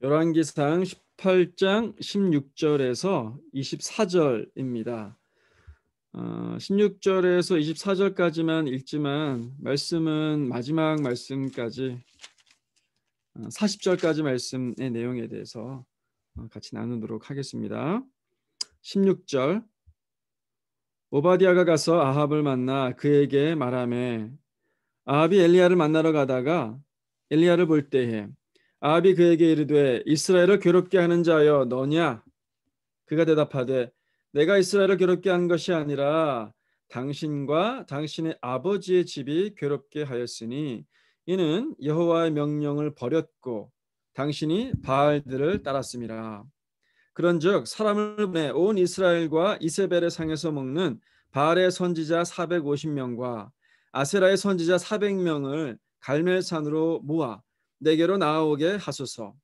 열왕기상 18장 16절에서 24절입니다. 16절에서 24절까지만 읽지만 말씀은 마지막 말씀까지 40절까지 말씀의 내용에 대해서 같이 나누도록 하겠습니다. 16절 오바댜가 가서 아합을 만나 그에게 말하매 아합이 엘리야를 만나러 가다가 엘리야를 볼 때에 아합이 그에게 이르되 이스라엘을 괴롭게 하는 자여 너냐? 그가 대답하되 내가 이스라엘을 괴롭게 한 것이 아니라 당신과 당신의 아버지의 집이 괴롭게 하였으니 이는 여호와의 명령을 버렸고 당신이 바알들을 따랐음이라. 그런즉 사람을 보내 온 이스라엘과 이세벨의 상에서 먹는 바알의 선지자 450명과 아세라의 선지자 400명을 갈멜산으로 모아 내게로 나아오게 하소서.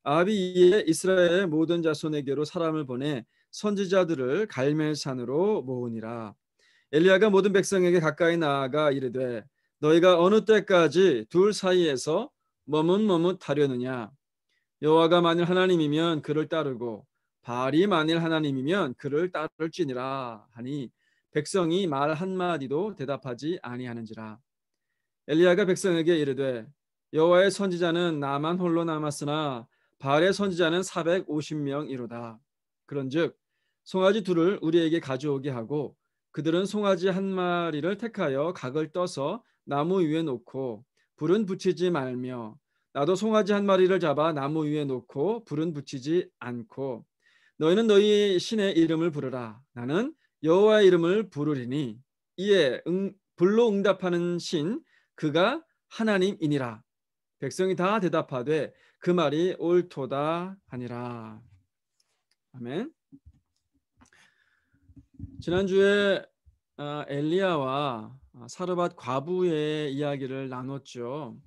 아합이 이에 이스라엘의 모든 자손에게로 사람을 보내 선지자들을 갈멜산으로 모으니라. 엘리야가 모든 백성에게 가까이 나아가 이르되 너희가 어느 때까지 둘 사이에서 머뭇머뭇하려느냐? 여호와가 만일 하나님이면 그를 따르고 바알이 만일 하나님이면 그를 따를지니라 하니 백성이 말 한마디도 대답하지 아니하는지라. 엘리야가 백성에게 이르되 여호와의 선지자는 나만 홀로 남았으나 바알의 선지자는 450명이로다. 그런즉 송아지 둘을 우리에게 가져오게 하고 그들은 송아지 한 마리를 택하여 각을 떠서 나무 위에 놓고 불은 붙이지 말며 나도 송아지 한 마리를 잡아 나무 위에 놓고 불은 붙이지 않고 너희는 너희 신의 이름을 부르라. 나는 여호와의 이름을 부르리니 이에 불로 응답하는 신 그가 하나님이니라. 백성이 다 대답하되 그 말이 옳도다 하니라. 아멘. 지난주에 엘리야와 사르밧 과부의 이야기를 나눴죠.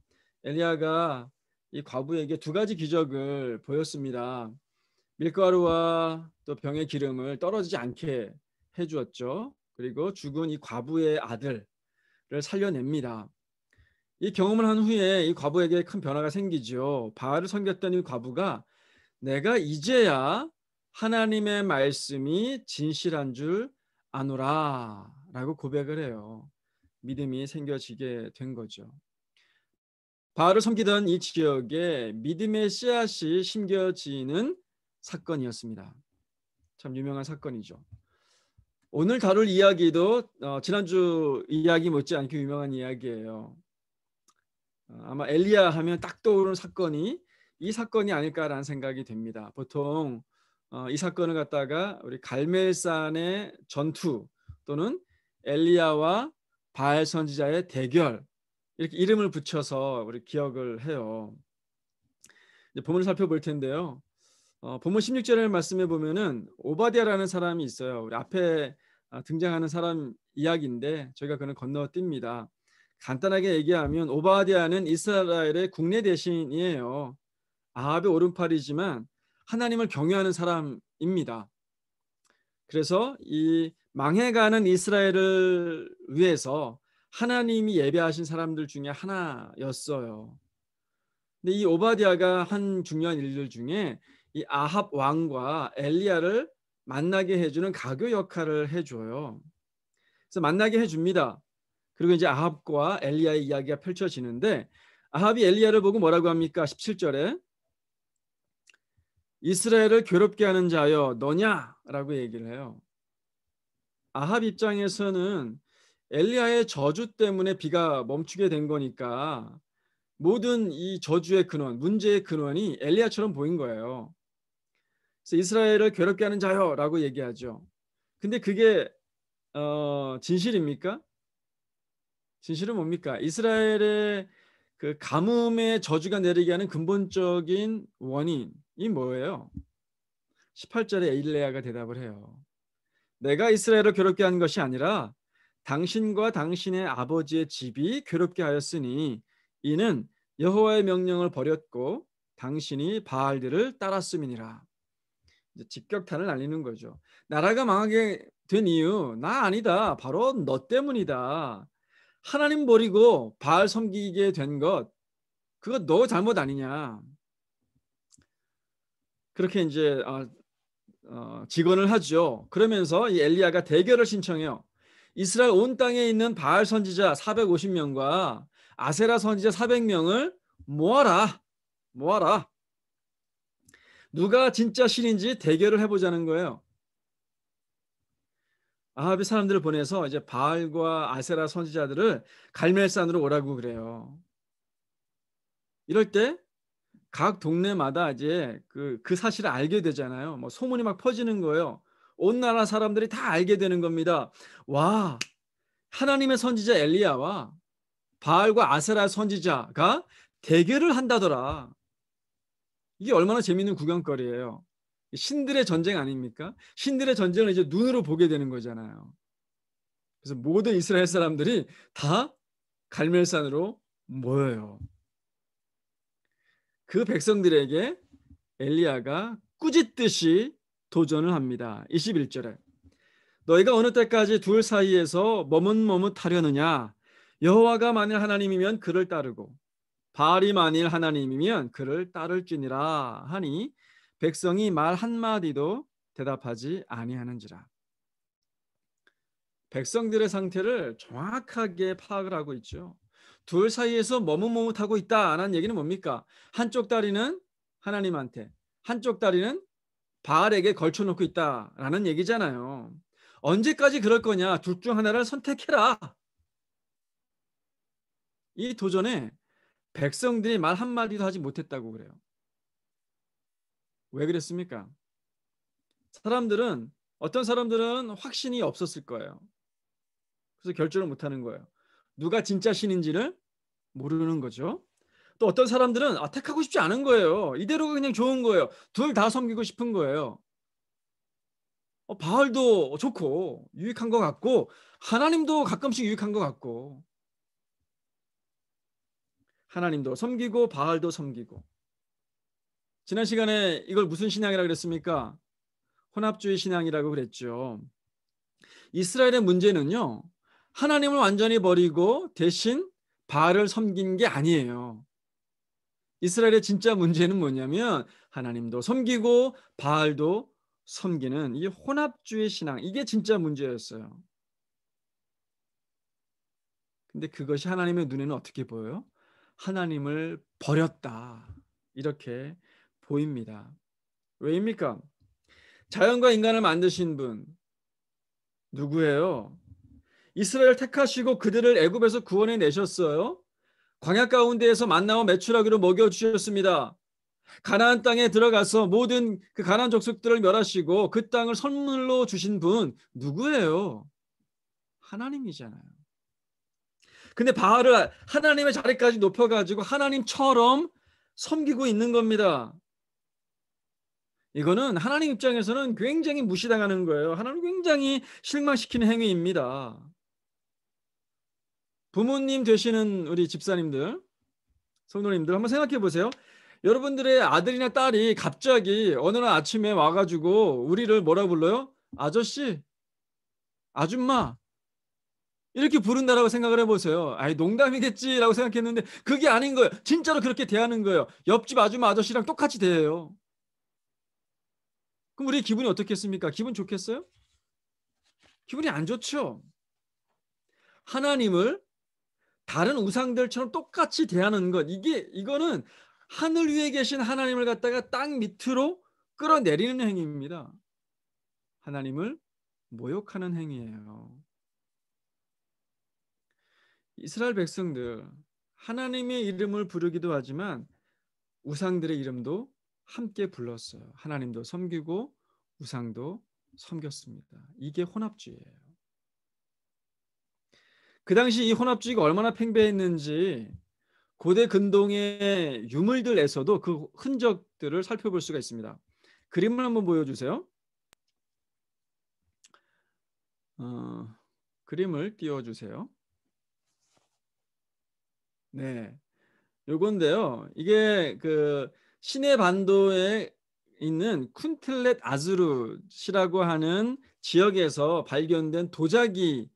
엘리야가 이 과부에게 두 가지 기적을 보였습니다. 밀가루와 또 병의 기름을 떨어지지 않게 해주었죠. 그리고 죽은 이 과부의 아들을 살려냅니다. 이 경험을 한 후에 이 과부에게 큰 변화가 생기죠. 바알을 섬겼던 이 과부가 내가 이제야 하나님의 말씀이 진실한 줄 아노라 라고 고백을 해요. 믿음이 생겨지게 된 거죠. 바알을 섬기던 이 지역에 믿음의 씨앗이 심겨지는 사건이었습니다. 참 유명한 사건이죠. 오늘 다룰 이야기도 지난주 이야기 못지않게 유명한 이야기예요. 아마 엘리야 하면 딱 떠오르는 사건이 이 사건이 아닐까라는 생각이 됩니다. 보통 이 사건을 갖다가 우리 갈멜산의 전투 또는 엘리야와 바알 선지자의 대결 이렇게 이름을 붙여서 우리 기억을 해요. 이제 본문을 살펴볼 텐데요. 본문 16절의 말씀에 보면은 오바댜라는 사람이 있어요. 우리 앞에 등장하는 사람 이야기인데 저희가 그는 건너뜁니다. 간단하게 얘기하면 오바댜는 이스라엘의 국내 대신이에요. 아합의 오른팔이지만 하나님을 경외하는 사람입니다. 그래서 이 망해가는 이스라엘을 위해서 하나님이 예배하신 사람들 중에 하나였어요. 근데 이 오바댜가 한 중요한 일들 중에 이 아합 왕과 엘리야를 만나게 해주는 가교 역할을 해줘요. 그래서 만나게 해줍니다. 그리고 이제 아합과 엘리야의 이야기가 펼쳐지는데 아합이 엘리야를 보고 뭐라고 합니까? 17절에 이스라엘을 괴롭게 하는 자여 너냐라고 얘기를 해요. 아합 입장에서는 엘리야의 저주 때문에 비가 멈추게 된 거니까 모든 이 저주의 근원, 문제의 근원이 엘리야처럼 보인 거예요. 그래서 이스라엘을 괴롭게 하는 자여라고 얘기하죠. 근데 그게 진실입니까? 진실은 뭡니까? 이스라엘의 그 가뭄의 저주가 내리게 하는 근본적인 원인이 뭐예요? 18절에 엘리야가 대답을 해요. 내가 이스라엘을 괴롭게 한 것이 아니라 당신과 당신의 아버지의 집이 괴롭게 하였으니 이는 여호와의 명령을 버렸고 당신이 바알들을 따랐음이니라. 이제 직격탄을 날리는 거죠. 나라가 망하게 된 이유 나 아니다. 바로 너 때문이다. 하나님 버리고 바알 섬기게 된 것 그거 너 잘못 아니냐. 그렇게 이제 직언을 하죠. 그러면서 이 엘리야가 대결을 신청해요. 이스라엘 온 땅에 있는 바알 선지자 450명과 아세라 선지자 400명을 모아라. 모아라. 누가 진짜 신인지 대결을 해보자는 거예요. 아합이 사람들을 보내서 이제 바알과 아세라 선지자들을 갈멜산으로 오라고 그래요. 이럴 때 각 동네마다 이제 그 사실을 알게 되잖아요. 뭐 소문이 막 퍼지는 거예요. 온 나라 사람들이 다 알게 되는 겁니다. 와, 하나님의 선지자 엘리야와 바알과 아세라 선지자가 대결을 한다더라. 이게 얼마나 재밌는 구경거리예요. 신들의 전쟁 아닙니까? 신들의 전쟁을 이제 눈으로 보게 되는 거잖아요. 그래서 모든 이스라엘 사람들이 다 갈멜산으로 모여요. 그 백성들에게 엘리야가 꾸짖듯이 도전을 합니다. 21절에 너희가 어느 때까지 둘 사이에서 머뭇머뭇하려느냐 여호와가 만일 하나님이면 그를 따르고 바알이 만일 하나님이면 그를 따를지니라 하니 백성이 말 한마디도 대답하지 아니하는지라. 백성들의 상태를 정확하게 파악을 하고 있죠. 둘 사이에서 머뭇머뭇하고 있다라는 얘기는 뭡니까? 한쪽 다리는 하나님한테, 한쪽 다리는 바알에게 걸쳐놓고 있다라는 얘기잖아요. 언제까지 그럴 거냐? 둘 중 하나를 선택해라. 이 도전에 백성들이 말 한마디도 하지 못했다고 그래요. 왜 그랬습니까? 어떤 사람들은 확신이 없었을 거예요. 그래서 결정을 못하는 거예요. 누가 진짜 신인지를 모르는 거죠. 또 어떤 사람들은 택하고 싶지 않은 거예요. 이대로가 그냥 좋은 거예요. 둘 다 섬기고 싶은 거예요. 바알도 좋고 유익한 것 같고 하나님도 가끔씩 유익한 것 같고 하나님도 섬기고 바알도 섬기고. 지난 시간에 이걸 무슨 신앙이라고 그랬습니까? 혼합주의 신앙이라고 그랬죠. 이스라엘의 문제는요. 하나님을 완전히 버리고 대신 바알을 섬긴 게 아니에요. 이스라엘의 진짜 문제는 뭐냐면 하나님도 섬기고 바알도 섬기는 이 혼합주의 신앙, 이게 진짜 문제였어요. 근데 그것이 하나님의 눈에는 어떻게 보여요? 하나님을 버렸다. 이렇게 보입니다. 왜입니까? 자연과 인간을 만드신 분 누구예요? 이스라엘 택하시고 그들을 애굽에서 구원해 내셨어요. 광야 가운데에서 만나와 메추라기로 먹여 주셨습니다. 가나안 땅에 들어가서 모든 그 가나안 족속들을 멸하시고 그 땅을 선물로 주신 분 누구예요? 하나님이잖아요. 근데 바알을 하나님의 자리까지 높여가지고 하나님처럼 섬기고 있는 겁니다. 이거는 하나님 입장에서는 굉장히 무시당하는 거예요. 하나님 굉장히 실망시키는 행위입니다. 부모님 되시는 우리 집사님들, 성도님들 한번 생각해 보세요. 여러분들의 아들이나 딸이 갑자기 어느 날 아침에 와가지고 우리를 뭐라 불러요? 아저씨, 아줌마 이렇게 부른다라고 생각을 해보세요. 아이 농담이겠지라고 생각했는데 그게 아닌 거예요. 진짜로 그렇게 대하는 거예요. 옆집 아줌마 아저씨랑 똑같이 대해요. 그럼 우리 기분이 어떻겠습니까? 기분 좋겠어요? 기분이 안 좋죠. 하나님을 다른 우상들처럼 똑같이 대하는 것, 이거는 하늘 위에 계신 하나님을 갖다가 땅 밑으로 끌어내리는 행위입니다. 하나님을 모욕하는 행위예요. 이스라엘 백성들 하나님의 이름을 부르기도 하지만 우상들의 이름도 함께 불렀어요. 하나님도 섬기고 우상도 섬겼습니다. 이게 혼합주의예요. 그 당시 이 혼합주의가 얼마나 팽배했는지 고대 근동의 유물들에서도 그 흔적들을 살펴볼 수가 있습니다. 그림을 한번 보여주세요. 그림을 띄워주세요. 네, 요건데요. 이게 그 시내 반도에 있는 쿤틀렛 아즈룻이라고 하는 지역에서 발견된 도자기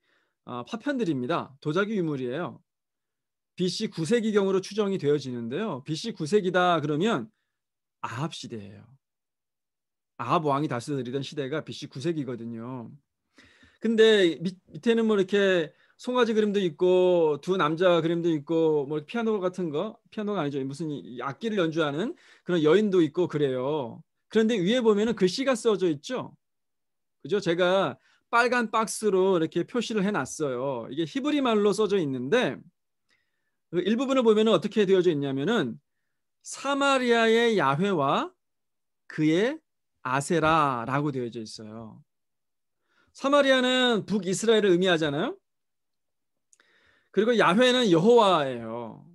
파편들입니다. 도자기 유물이에요. BC 9세기경으로 추정이 되어지는데요. BC 9세기다 그러면 아합 시대예요. 아합 왕이 다스리던 시대가 BC 9세기거든요. 근데 밑에는 뭐 이렇게 송아지 그림도 있고 두 남자 그림도 있고 뭐 피아노 같은 거, 피아노가 아니죠. 무슨 악기를 연주하는 그런 여인도 있고 그래요. 그런데 위에 보면은 글씨가 써져 있죠. 그죠? 제가 빨간 박스로 이렇게 표시를 해놨어요. 이게 히브리 말로 써져 있는데 그 일부분을 보면은 어떻게 되어져 있냐면은 사마리아의 야훼와 그의 아세라라고 되어져 있어요. 사마리아는 북이스라엘을 의미하잖아요. 그리고 야훼는 여호와예요.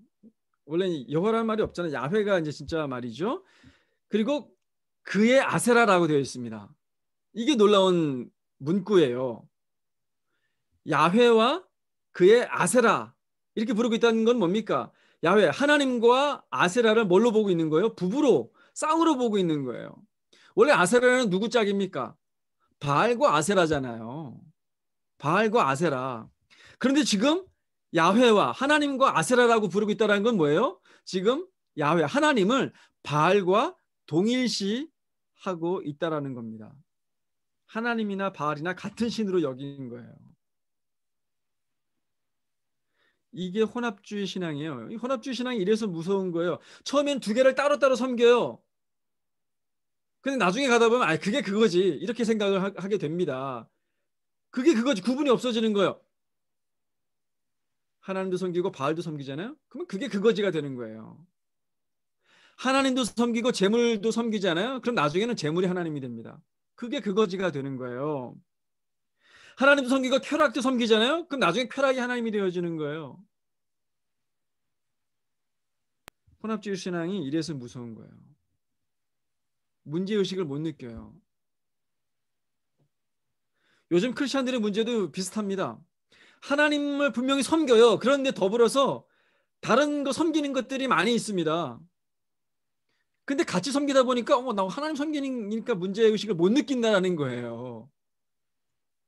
원래 여호와라는 말이 없잖아요. 야훼가 이제 진짜 말이죠. 그리고 그의 아세라라고 되어 있습니다. 이게 놀라운 문구예요. 야훼와 그의 아세라 이렇게 부르고 있다는 건 뭡니까? 야훼 하나님과 아세라를 뭘로 보고 있는 거예요? 부부로 쌍으로 보고 있는 거예요. 원래 아세라는 누구 짝입니까? 바알과 아세라잖아요. 바알과 아세라. 그런데 지금 야훼와 하나님과 아세라라고 부르고 있다는 건 뭐예요? 지금 야훼 하나님을 바알과 동일시하고 있다라는 겁니다. 하나님이나 바알이나 같은 신으로 여기는 거예요. 이게 혼합주의 신앙이에요. 이 혼합주의 신앙이 이래서 무서운 거예요. 처음엔 두 개를 따로따로 섬겨요. 근데 나중에 가다 보면 그게 그거지 이렇게 생각을 하게 됩니다. 그게 그거지. 구분이 없어지는 거예요. 하나님도 섬기고 바알도 섬기잖아요. 그러면 그게 그거지가 되는 거예요. 하나님도 섬기고 재물도 섬기잖아요. 그럼 나중에는 재물이 하나님이 됩니다. 그게 그거지가 되는 거예요. 하나님도 섬기고 쾌락도 섬기잖아요. 그럼 나중에 쾌락이 하나님이 되어지는 거예요. 혼합주의 신앙이 이래서 무서운 거예요. 문제의식을 못 느껴요. 요즘 크리스천들의 문제도 비슷합니다. 하나님을 분명히 섬겨요. 그런데 더불어서 다른 거 섬기는 것들이 많이 있습니다. 근데 같이 섬기다 보니까 나 하나님 섬기니까 문제의식을 못 느낀다는 거예요.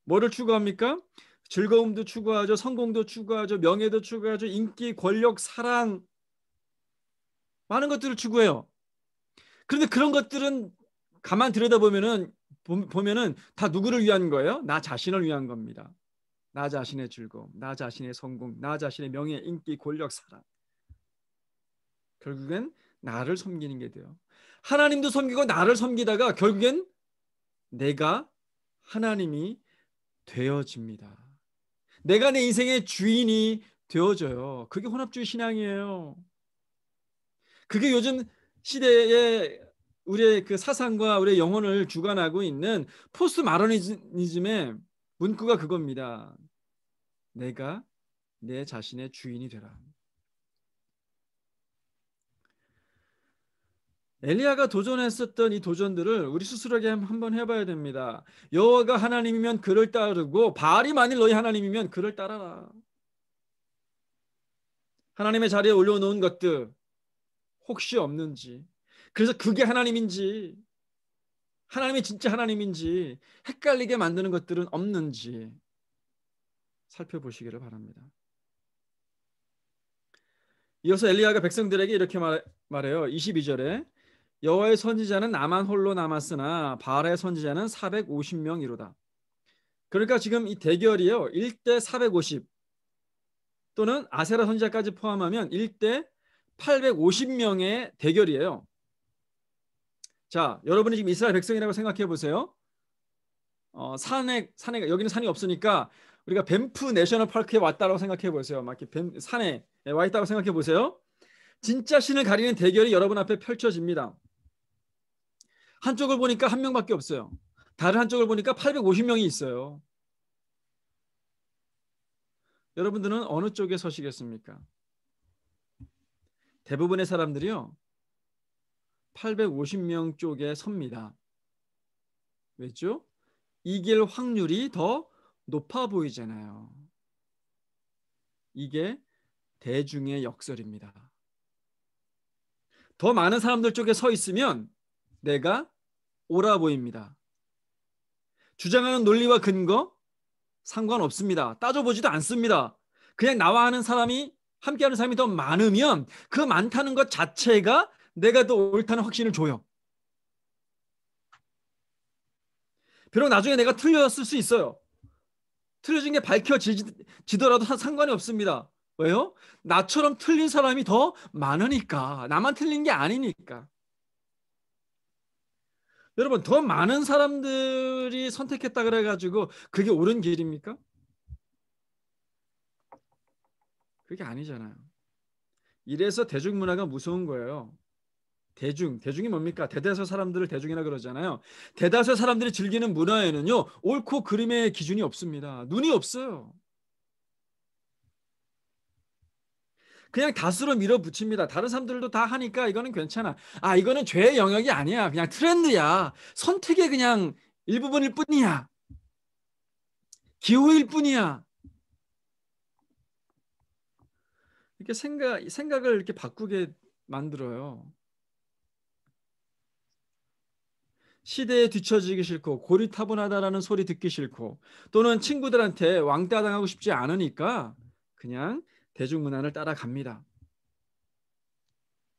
뭐를 추구합니까? 즐거움도 추구하죠. 성공도 추구하죠. 명예도 추구하죠. 인기, 권력, 사랑 많은 것들을 추구해요. 그런데 그런 것들은 가만 보면은 다 누구를 위한 거예요? 나 자신을 위한 겁니다. 나 자신의 즐거움, 나 자신의 성공, 나 자신의 명예, 인기, 권력, 사랑. 결국엔 나를 섬기는 게 돼요. 하나님도 섬기고 나를 섬기다가 결국엔 내가 하나님이 되어집니다. 내가 내 인생의 주인이 되어져요. 그게 혼합주의 신앙이에요. 그게 요즘 시대에 우리의 그 사상과 우리의 영혼을 주관하고 있는 포스트 마더니즘의 문구가 그겁니다. 내가 내 자신의 주인이 되라. 엘리야가 도전했었던 이 도전들을 우리 스스로에게 한번 해봐야 됩니다. 여호와가 하나님이면 그를 따르고 바알이 만일 너희 하나님이면 그를 따라라. 하나님의 자리에 올려놓은 것들 혹시 없는지, 그래서 그게 하나님인지, 하나님이 진짜 하나님인지 헷갈리게 만드는 것들은 없는지 살펴보시기를 바랍니다. 이어서 엘리야가 백성들에게 이렇게 말해요. 22절에 여호와의 선지자는 나만 홀로 남았으나 바알의 선지자는 450명이로다. 그러니까 지금 이 대결이요. 1대 450 또는 아세라 선지자까지 포함하면 1대 850명의 대결이에요. 자, 여러분이 지금 이스라엘 백성이라고 생각해 보세요. 산에 여기는 산이 없으니까 우리가 밴프 내셔널 파크에 왔다고 생각해 보세요. 막 이렇게 산에 와 있다고 생각해 보세요. 진짜 신을 가리는 대결이 여러분 앞에 펼쳐집니다. 한쪽을 보니까 한 명밖에 없어요. 다른 한쪽을 보니까 850명이 있어요. 여러분들은 어느 쪽에 서시겠습니까? 대부분의 사람들이요. 850명 쪽에 섭니다. 왜죠? 이길 확률이 더 높아 보이잖아요. 이게 대중의 역설입니다. 더 많은 사람들 쪽에 서 있으면 내가 옳아 보입니다. 주장하는 논리와 근거 상관없습니다. 따져보지도 않습니다. 그냥 나와 하는 사람이 함께하는 사람이 더 많으면 그 많다는 것 자체가 내가 더 옳다는 확신을 줘요. 비록 나중에 내가 틀렸을 수 있어요. 틀려진 게 밝혀지더라도 상관이 없습니다. 왜요? 나처럼 틀린 사람이 더 많으니까. 나만 틀린 게 아니니까. 여러분, 더 많은 사람들이 선택했다 그래가지고 그게 옳은 길입니까? 그게 아니잖아요. 이래서 대중문화가 무서운 거예요. 대중이 뭡니까? 대다수 사람들을 대중이라 그러잖아요. 대다수 사람들이 즐기는 문화에는요, 옳고 그름의 기준이 없습니다. 눈이 없어요. 그냥 다수로 밀어붙입니다. 다른 사람들도 다 하니까 이거는 괜찮아. 아, 이거는 죄의 영역이 아니야. 그냥 트렌드야. 선택의 그냥 일부분일 뿐이야. 기호일 뿐이야. 이렇게 생각을 이렇게 바꾸게 만들어요. 시대에 뒤처지기 싫고 고리타분하다라는 소리 듣기 싫고 또는 친구들한테 왕따 당하고 싶지 않으니까 그냥 대중문화를 따라갑니다.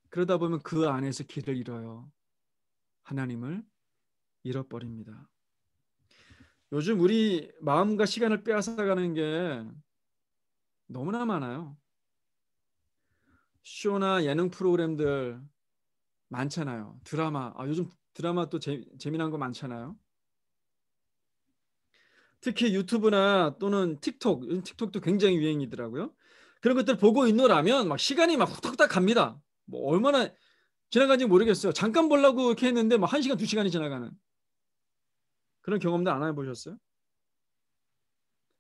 그러다 보면 그 안에서 길을 잃어요. 하나님을 잃어버립니다. 요즘 우리 마음과 시간을 빼앗아가는 게 너무나 많아요. 쇼나 예능 프로그램들 많잖아요. 드라마. 요즘 드라마 또 재미난 거 많잖아요. 특히 유튜브나 또는 틱톡도 굉장히 유행이더라고요. 그런 것들 보고 있노라면 막 시간이 막 후딱후딱 갑니다. 뭐 얼마나 지나간지 모르겠어요. 잠깐 보려고 이렇게 했는데 막 1시간, 2시간이 지나가는 그런 경험도 안 해보셨어요?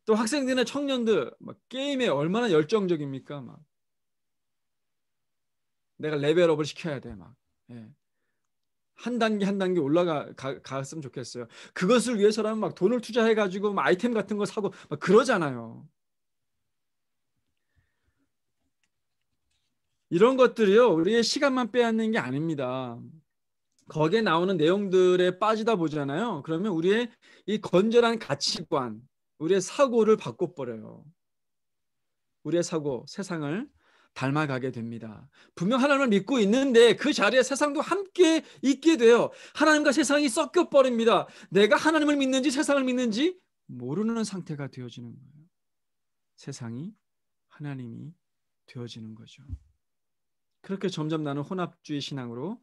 또 학생들이나 청년들 막 게임에 얼마나 열정적입니까? 막 내가 레벨업을 시켜야 돼. 막 예. 한 단계 한 단계 갔으면 좋겠어요. 그것을 위해서라면 막 돈을 투자해가지고 막 아이템 같은 거 사고 막 그러잖아요. 이런 것들이요, 우리의 시간만 빼앗는 게 아닙니다. 거기에 나오는 내용들에 빠지다 보잖아요. 그러면 우리의 이 건전한 가치관, 우리의 사고를 바꿔버려요. 우리의 사고, 세상을 닮아가게 됩니다. 분명 하나님을 믿고 있는데 그 자리에 세상도 함께 있게 돼요. 하나님과 세상이 섞여 버립니다. 내가 하나님을 믿는지 세상을 믿는지 모르는 상태가 되어지는 거예요. 세상이 하나님이 되어지는 거죠. 그렇게 점점 나는 혼합주의 신앙으로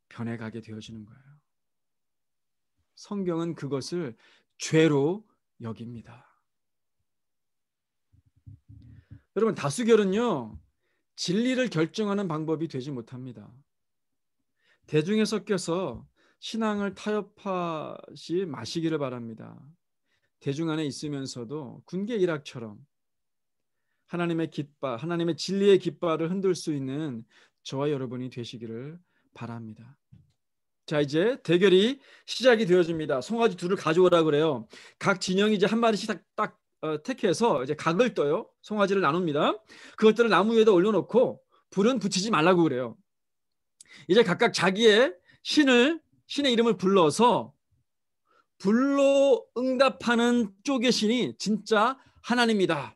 변해가게 되어지는 거예요. 성경은 그것을 죄로 여깁니다. 여러분, 다수결은요, 진리를 결정하는 방법이 되지 못합니다. 대중에 섞여서 신앙을 타협하지 마시기를 바랍니다. 대중 안에 있으면서도 군계 일학처럼 하나님의 진리의 깃발을 흔들 수 있는 저와 여러분이 되시기를 바랍니다. 자, 이제 대결이 시작이 되어집니다. 송아지 둘을 가져오라 그래요. 각 진영이 이제 한 마리씩 딱 택해서 이제 각을 떠요. 송아지를 나눕니다. 그것들을 나무 위에다 올려놓고 불은 붙이지 말라고 그래요. 이제 각각 자기의 신의 이름을 불러서 불로 응답하는 쪽의 신이 진짜 하나님이다.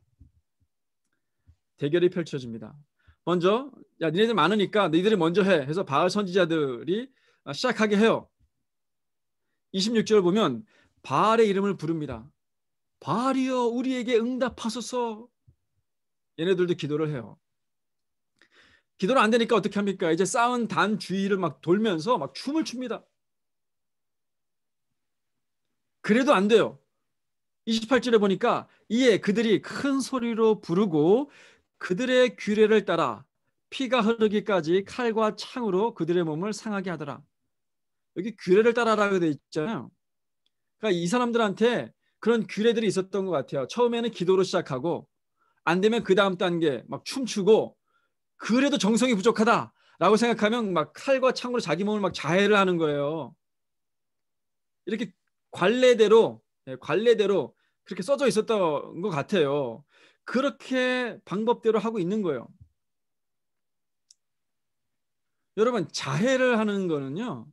대결이 펼쳐집니다. 먼저 야, 니네들 많으니까 너희들이 먼저 해 해서 바알 선지자들이 시작하게 해요. 26절 보면 바알의 이름을 부릅니다. 바알이여 우리에게 응답하소서. 얘네들도 기도를 해요. 기도를 안 되니까 어떻게 합니까? 이제 쌓은 단 주위를 막 돌면서 막 춤을 춥니다. 그래도 안 돼요. 28절에 보니까 이에 그들이 큰 소리로 부르고 그들의 규례를 따라 피가 흐르기까지 칼과 창으로 그들의 몸을 상하게 하더라. 여기 규례를 따라라고 돼 있잖아요. 그러니까 이 사람들한테 그런 규례들이 있었던 것 같아요. 처음에는 기도로 시작하고 안 되면 그 다음 단계 막 춤추고 그래도 정성이 부족하다라고 생각하면 막 칼과 창으로 자기 몸을 막 자해를 하는 거예요. 이렇게 관례대로 그렇게 써져 있었던 것 같아요. 그렇게 방법대로 하고 있는 거예요. 여러분, 자해를 하는 거는요,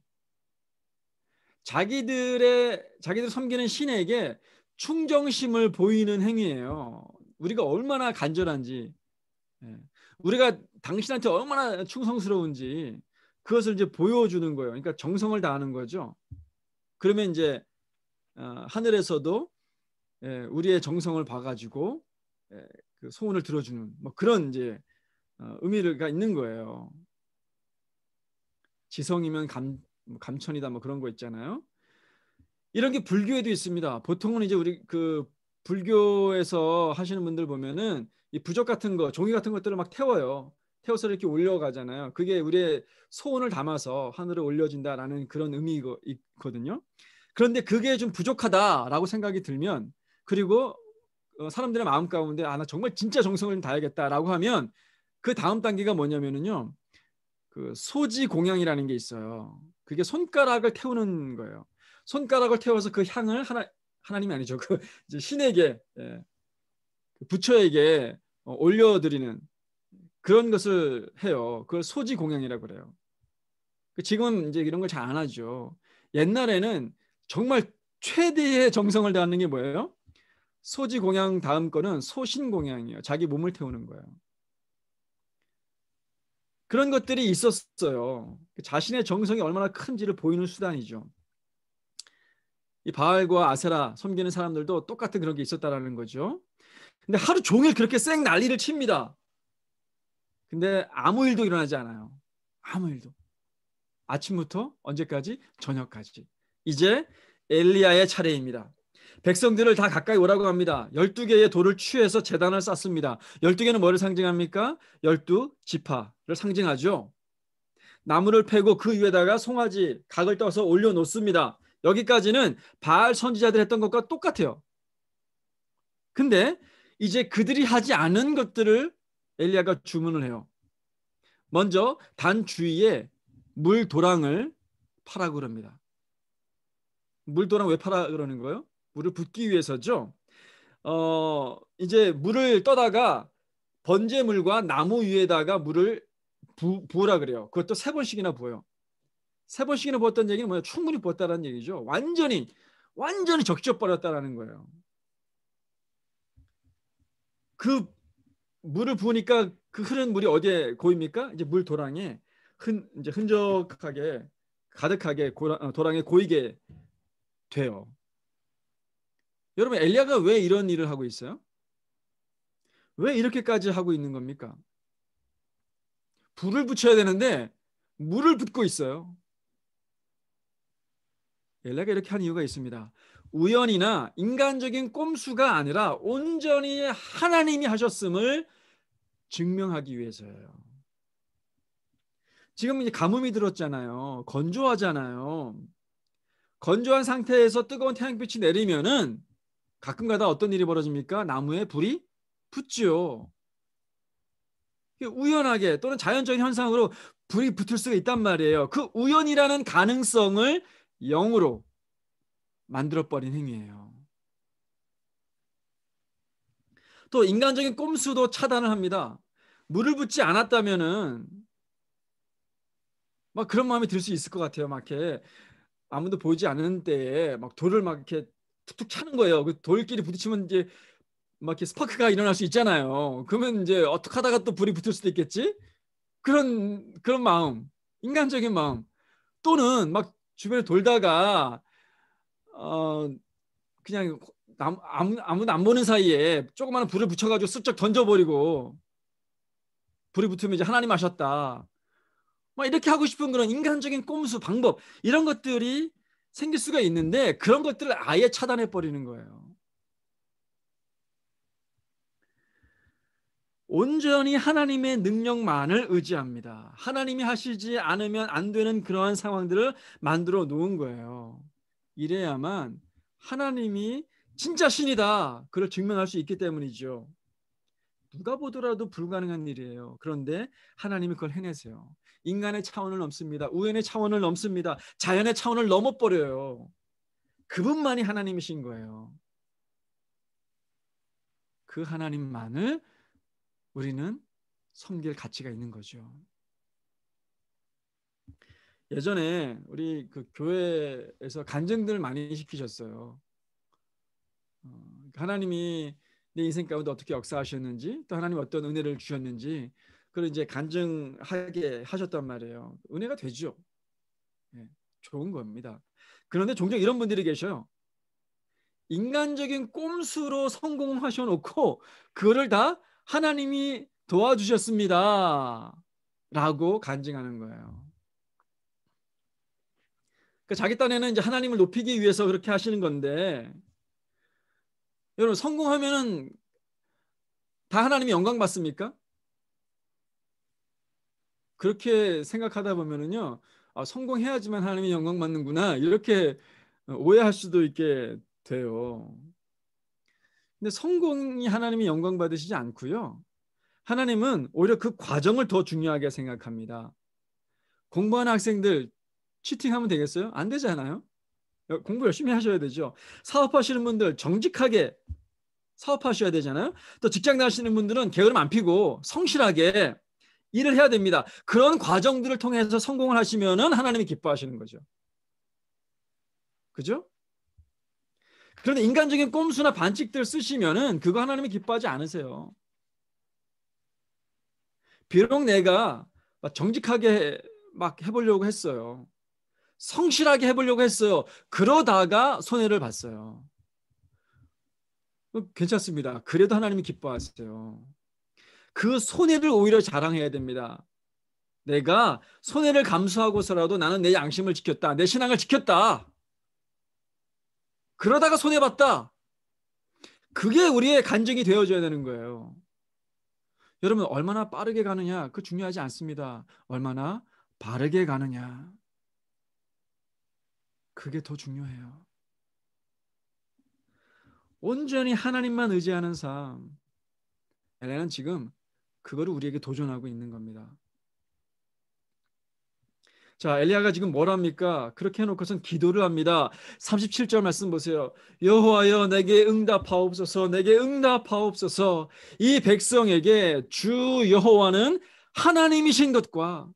자기들 섬기는 신에게 충정심을 보이는 행위예요. 우리가 얼마나 간절한지, 우리가 당신한테 얼마나 충성스러운지 그것을 이제 보여주는 거예요. 그러니까 정성을 다하는 거죠. 그러면 이제 하늘에서도 우리의 정성을 봐가지고 그 소원을 들어주는 뭐 그런 이제 의미가 있는 거예요. 지성이면 감천이다 뭐 그런 거 있잖아요. 이런 게 불교에도 있습니다. 보통은 이제 우리 그 불교에서 하시는 분들 보면은 이 부적 같은 거, 종이 같은 것들을 막 태워요. 태워서 이렇게 올려가잖아요. 그게 우리의 소원을 담아서 하늘에 올려진다라는 그런 의미가 있거든요. 그런데 그게 좀 부족하다라고 생각이 들면, 그리고 사람들의 마음 가운데 나 정말 진짜 정성을 좀 다하겠다라고 하면 그 다음 단계가 뭐냐면은요. 그 소지 공양이라는 게 있어요. 그게 손가락을 태우는 거예요. 손가락을 태워서 그 향을 하나님이 아니죠. 그 이제 신에게 그 부처에게 올려드리는 그런 것을 해요. 그걸 소지 공양이라고 그래요. 지금 이제 이런 걸 잘 안 하죠. 옛날에는 정말 최대의 정성을 다하는 게 뭐예요? 소지 공양 다음 거는 소신 공양이에요. 자기 몸을 태우는 거예요. 그런 것들이 있었어요. 자신의 정성이 얼마나 큰지를 보이는 수단이죠. 이 바알과 아세라 섬기는 사람들도 똑같은 그런 게 있었다라는 거죠. 근데 하루 종일 그렇게 쌩 난리를 칩니다. 근데 아무 일도 일어나지 않아요. 아무 일도. 아침부터 언제까지? 저녁까지. 이제 엘리야의 차례입니다. 백성들을 다 가까이 오라고 합니다. 12개의 돌을 취해서 제단을 쌓습니다. 12개는 뭐를 상징합니까? 12지파를 상징하죠. 나무를 패고 그 위에다가 송아지 각을 떠서 올려놓습니다. 여기까지는 바알 선지자들 했던 것과 똑같아요. 근데 이제 그들이 하지 않은 것들을 엘리야가 주문을 해요. 먼저 단 주위에 물도랑을 파라 그럽니다. 물도랑 왜 파라 그러는 거예요? 물을 붓기 위해서죠. 이제 물을 떠다가 번제물과 나무 위에다가 물을 부으라 그래요. 그것도 3번씩이나 부어요. 3번씩이나 부었다는 얘기는 뭐예요? 충분히 부었다는 얘기죠. 완전히 적셔 버렸다라는 거예요. 그 물을 부으니까 그 흐르는 물이 어디에 고입니까? 이제 물 도랑에 이제 흔적하게 가득하게 도랑에 고이게 돼요. 여러분 엘리야가 왜 이런 일을 하고 있어요? 왜 이렇게까지 하고 있는 겁니까? 불을 붙여야 되는데 물을 붓고 있어요. 엘리야가 이렇게 한 이유가 있습니다. 우연이나 인간적인 꼼수가 아니라 온전히 하나님이 하셨음을 증명하기 위해서예요. 지금 이제 가뭄이 들었잖아요. 건조하잖아요. 건조한 상태에서 뜨거운 태양빛이 내리면은 가끔가다 어떤 일이 벌어집니까? 나무에 불이 붙죠. 우연하게 또는 자연적인 현상으로 불이 붙을 수가 있단 말이에요. 그 우연이라는 가능성을 영으로 만들어버린 행위예요. 또 인간적인 꼼수도 차단을 합니다. 물을 붓지 않았다면은 막 그런 마음이 들 수 있을 것 같아요. 막 이렇게 아무도 보이지 않는 때에 막 돌을 막 이렇게 툭툭 차는 거예요. 그 돌끼리 부딪히면 이제 막 이렇게 스파크가 일어날 수 있잖아요. 그러면 이제 어떻게 하다가 또 불이 붙을 수도 있겠지? 그런 마음, 인간적인 마음. 또는 막 주변에 돌다가 어 그냥 아무도 안 보는 사이에 조그마한 불을 붙여가지고 슬쩍 던져버리고 불이 붙으면 이제 하나님 하셨다. 막 이렇게 하고 싶은 그런 인간적인 꼼수 방법 이런 것들이 생길 수가 있는데 그런 것들을 아예 차단해 버리는 거예요. 온전히 하나님의 능력만을 의지합니다. 하나님이 하시지 않으면 안 되는 그러한 상황들을 만들어 놓은 거예요. 이래야만 하나님이 진짜 신이다. 그걸 증명할 수 있기 때문이죠. 누가 보더라도 불가능한 일이에요. 그런데 하나님이 그걸 해내세요. 인간의 차원을 넘습니다. 우연의 차원을 넘습니다. 자연의 차원을 넘어버려요. 그분만이 하나님이신 거예요. 그 하나님만을 우리는 섬길 가치가 있는 거죠. 예전에 우리 그 교회에서 간증들 많이 시키셨어요. 하나님이 내 인생 가운데 어떻게 역사하셨는지, 또 하나님 어떤 은혜를 주셨는지, 그걸 이제 간증하게 하셨단 말이에요. 은혜가 되죠. 네, 좋은 겁니다. 그런데 종종 이런 분들이 계셔요. 인간적인 꼼수로 성공하셔 놓고 그거를 다 하나님이 도와주셨습니다. 라고 간증하는 거예요. 그러니까 자기 딴에는 이제 하나님을 높이기 위해서 그렇게 하시는 건데, 여러분 성공하면은 다 하나님이 영광 받습니까? 그렇게 생각하다 보면은요, 아, 성공해야지만 하나님이 영광 받는구나 이렇게 오해할 수도 있게 돼요. 근데 성공이 하나님이 영광 받으시지 않고요. 하나님은 오히려 그 과정을 더 중요하게 생각합니다. 공부하는 학생들 치팅하면 되겠어요? 안 되잖아요. 공부 열심히 하셔야 되죠. 사업하시는 분들 정직하게 사업하셔야 되잖아요. 또 직장 다니시는 분들은 게으름 안 피고 성실하게 일을 해야 됩니다. 그런 과정들을 통해서 성공을 하시면은 하나님이 기뻐하시는 거죠. 그죠? 그런데 인간적인 꼼수나 반칙들 쓰시면은 그거 하나님이 기뻐하지 않으세요. 비록 내가 정직하게 막 해보려고 했어요. 성실하게 해보려고 했어요. 그러다가 손해를 봤어요. 괜찮습니다. 그래도 하나님이 기뻐하세요. 그 손해를 오히려 자랑해야 됩니다. 내가 손해를 감수하고서라도 나는 내 양심을 지켰다. 내 신앙을 지켰다. 그러다가 손해봤다. 그게 우리의 간증이 되어줘야 되는 거예요. 여러분 얼마나 빠르게 가느냐 그 중요하지 않습니다. 얼마나 바르게 가느냐 그게 더 중요해요. 온전히 하나님만 의지하는 삶, 엘레는 지금 그거를 우리에게 도전하고 있는 겁니다. 자, 엘리야가 지금 뭘 합니까? 그렇게 해놓고선 기도를 합니다. 37절 말씀 보세요. 여호와여 내게 응답하옵소서, 내게 응답하옵소서. 이 백성에게 주 여호와는 하나님이신 것과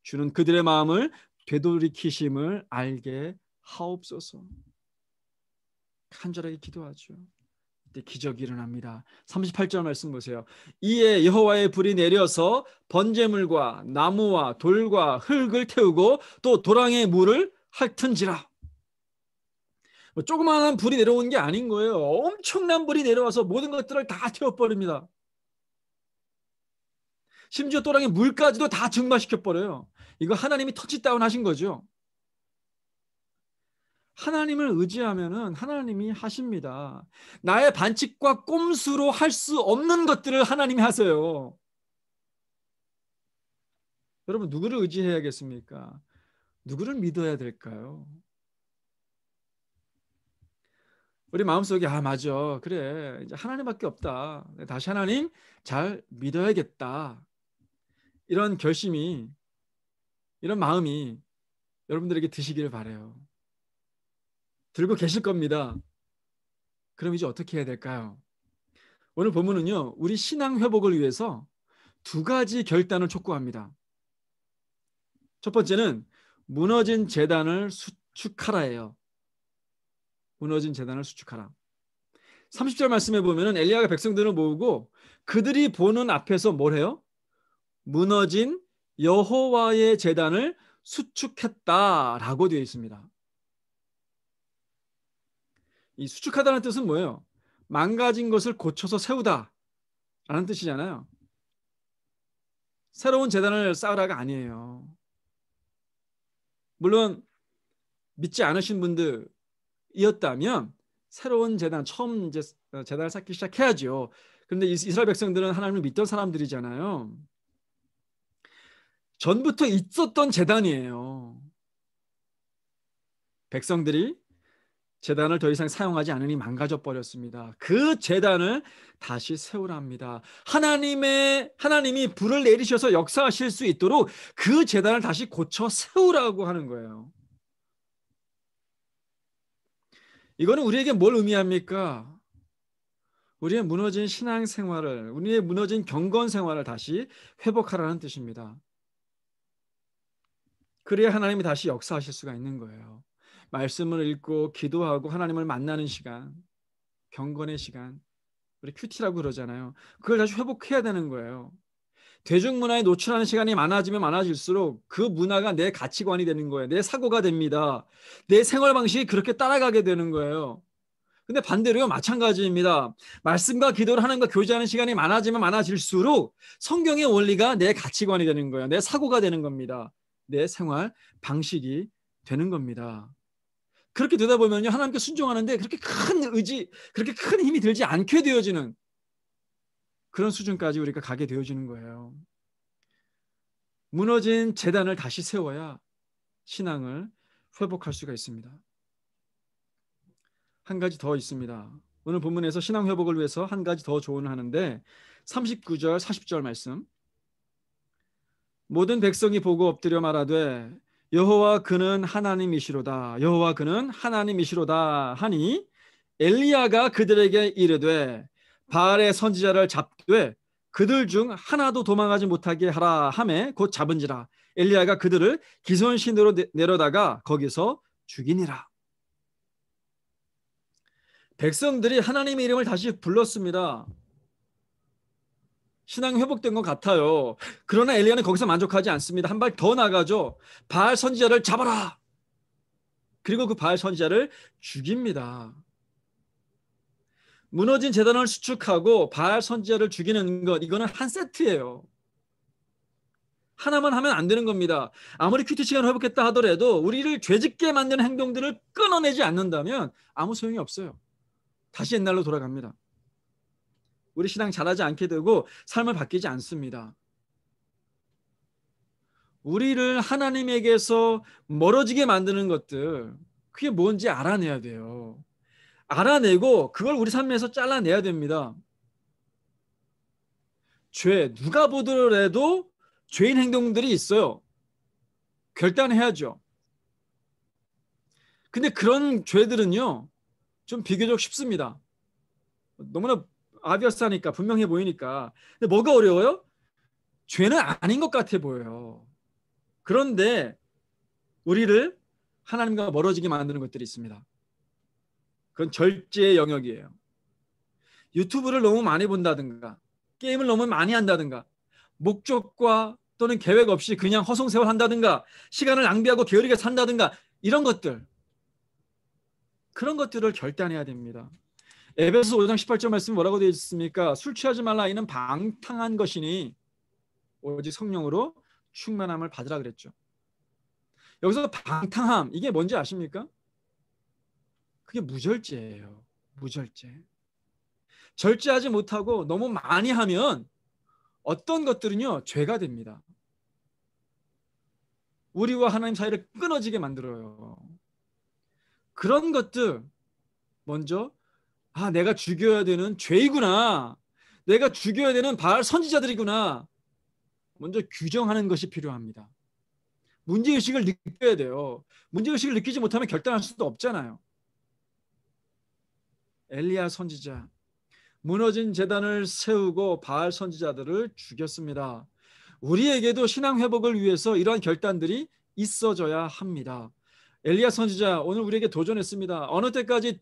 주는 그들의 마음을 되돌이키심을 알게 하옵소서. 간절하게 기도하죠. 이때 기적이 일어납니다. 38절 말씀 보세요. 이에 여호와의 불이 내려서 번제물과 나무와 돌과 흙을 태우고 또 도랑의 물을 핥은지라. 뭐 조그마한 불이 내려온 게 아닌 거예요. 엄청난 불이 내려와서 모든 것들을 다 태워버립니다. 심지어 도랑의 물까지도 다 증발시켜버려요. 이거 하나님이 터치다운 하신 거죠. 하나님을 의지하면은 하나님이 하십니다. 나의 반칙과 꼼수로 할 수 없는 것들을 하나님이 하세요. 여러분 누구를 의지해야겠습니까? 누구를 믿어야 될까요? 우리 마음속에 아 맞아 그래 이제 하나님밖에 없다. 다시 하나님 잘 믿어야겠다. 이런 결심이 이런 마음이 여러분들에게 드시기를 바라요. 들고 계실 겁니다. 그럼 이제 어떻게 해야 될까요? 오늘 본문은요. 우리 신앙 회복을 위해서 두 가지 결단을 촉구합니다. 첫 번째는 무너진 제단을 수축하라예요. 무너진 제단을 수축하라. 30절 말씀에 보면은 엘리야가 백성들을 모으고 그들이 보는 앞에서 뭘 해요? 무너진 여호와의 제단을 수축했다라고 되어 있습니다. 이 수축하다는 뜻은 뭐예요? 망가진 것을 고쳐서 세우다 라는 뜻이잖아요. 새로운 제단을 쌓으라가 아니에요. 물론 믿지 않으신 분들이었다면 새로운 제단, 처음 이제 제단을 쌓기 시작해야죠. 그런데 이스라엘 백성들은 하나님을 믿던 사람들이잖아요. 전부터 있었던 제단이에요. 백성들이 제단을 더 이상 사용하지 않으니 망가져 버렸습니다. 그 제단을 다시 세우랍니다. 하나님이 불을 내리셔서 역사하실 수 있도록 그 제단을 다시 고쳐 세우라고 하는 거예요. 이거는 우리에게 뭘 의미합니까? 우리의 무너진 신앙생활을, 우리의 무너진 경건 생활을 다시 회복하라는 뜻입니다. 그래야 하나님이 다시 역사하실 수가 있는 거예요. 말씀을 읽고 기도하고 하나님을 만나는 시간, 경건의 시간, 우리 큐티라고 그러잖아요. 그걸 다시 회복해야 되는 거예요. 대중문화에 노출하는 시간이 많아지면 많아질수록 그 문화가 내 가치관이 되는 거예요. 내 사고가 됩니다. 내 생활 방식이 그렇게 따라가게 되는 거예요. 근데 반대로요, 마찬가지입니다. 말씀과 기도를 하나님과 교제하는 시간이 많아지면 많아질수록 성경의 원리가 내 가치관이 되는 거예요. 내 사고가 되는 겁니다. 내 생활 방식이 되는 겁니다. 그렇게 되다 보면요, 하나님께 순종하는데 그렇게 큰 의지, 그렇게 큰 힘이 들지 않게 되어지는 그런 수준까지 우리가 가게 되어지는 거예요. 무너진 재단을 다시 세워야 신앙을 회복할 수가 있습니다. 한 가지 더 있습니다. 오늘 본문에서 신앙 회복을 위해서 한 가지 더 조언을 하는데 39절 40절 말씀. 모든 백성이 보고 엎드려 말하되 여호와 그는 하나님이시로다. 여호와 그는 하나님이시로다 하니 엘리야가 그들에게 이르되 바알의 선지자를 잡되 그들 중 하나도 도망하지 못하게 하라 하매 곧 잡은지라. 엘리야가 그들을 기손신으로 내려다가 거기서 죽이니라. 백성들이 하나님의 이름을 다시 불렀습니다. 신앙이 회복된 것 같아요. 그러나 엘리야는 거기서 만족하지 않습니다. 한 발 더 나가죠. 바알 선지자를 잡아라. 그리고 그 바알 선지자를 죽입니다. 무너진 제단을 수축하고 바알 선지자를 죽이는 것, 이거는 한 세트예요. 하나만 하면 안 되는 겁니다. 아무리 큐티 시간을 회복했다 하더라도 우리를 죄짓게 만드는 행동들을 끊어내지 않는다면 아무 소용이 없어요. 다시 옛날로 돌아갑니다. 우리 신앙 잘하지 않게 되고 삶을 바뀌지 않습니다. 우리를 하나님에게서 멀어지게 만드는 것들, 그게 뭔지 알아내야 돼요. 알아내고 그걸 우리 삶에서 잘라내야 됩니다. 죄, 누가 보더라도 죄인 행동들이 있어요. 결단해야죠. 근데 그런 죄들은요, 좀 비교적 쉽습니다. 너무나 아비어스하니까, 분명해 보이니까. 근데 뭐가 어려워요? 죄는 아닌 것 같아 보여요. 그런데 우리를 하나님과 멀어지게 만드는 것들이 있습니다. 그건 절제의 영역이에요. 유튜브를 너무 많이 본다든가, 게임을 너무 많이 한다든가, 목적과 또는 계획 없이 그냥 허송세월 한다든가, 시간을 낭비하고 게으르게 산다든가, 이런 것들, 그런 것들을 결단해야 됩니다. 에베소 5장 18절 말씀 뭐라고 되어 있습니까? 술 취하지 말라. 이는 방탕한 것이니 오직 성령으로 충만함을 받으라 그랬죠. 여기서 방탕함, 이게 뭔지 아십니까? 그게 무절제예요. 무절제. 절제하지 못하고 너무 많이 하면 어떤 것들은요, 죄가 됩니다. 우리와 하나님 사이를 끊어지게 만들어요. 그런 것들 먼저 내가 죽여야 되는 죄이구나. 내가 죽여야 되는 바알 선지자들이구나. 먼저 규정하는 것이 필요합니다. 문제의식을 느껴야 돼요. 문제의식을 느끼지 못하면 결단할 수도 없잖아요. 엘리야 선지자, 무너진 제단을 세우고 바알 선지자들을 죽였습니다. 우리에게도 신앙 회복을 위해서 이러한 결단들이 있어져야 합니다. 엘리야 선지자 오늘 우리에게 도전했습니다. 어느 때까지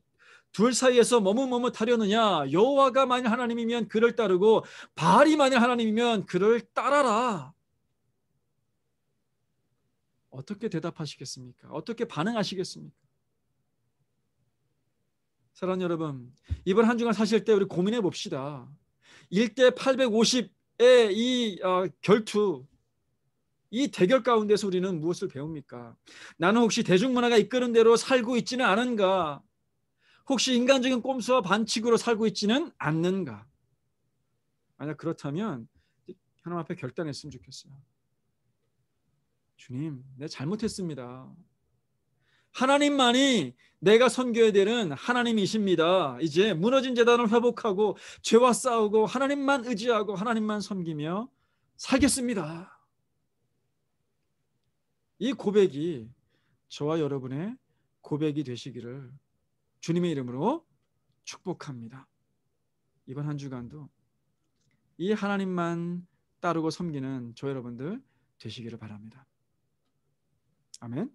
둘 사이에서 머뭇머뭇하려느냐. 여호와가 만일 하나님이면 그를 따르고 바알이 만일 하나님이면 그를 따라라. 어떻게 대답하시겠습니까? 어떻게 반응하시겠습니까? 사랑하는 여러분, 이번 한 주간 사실 때 우리 고민해 봅시다. 1대 850의 이 결투, 이 대결 가운데서 우리는 무엇을 배웁니까? 나는 혹시 대중문화가 이끄는 대로 살고 있지는 않은가? 혹시 인간적인 꼼수와 반칙으로 살고 있지는 않는가? 만약 그렇다면 하나님 앞에 결단했으면 좋겠어요. 주님, 내가 잘못했습니다. 하나님만이 내가 섬겨야 되는 하나님이십니다. 이제 무너진 제단을 회복하고 죄와 싸우고 하나님만 의지하고 하나님만 섬기며 살겠습니다. 이 고백이 저와 여러분의 고백이 되시기를 주님의 이름으로 축복합니다. 이번 한 주간도 이 하나님만 따르고 섬기는 저 여러분들 되시기를 바랍니다. 아멘.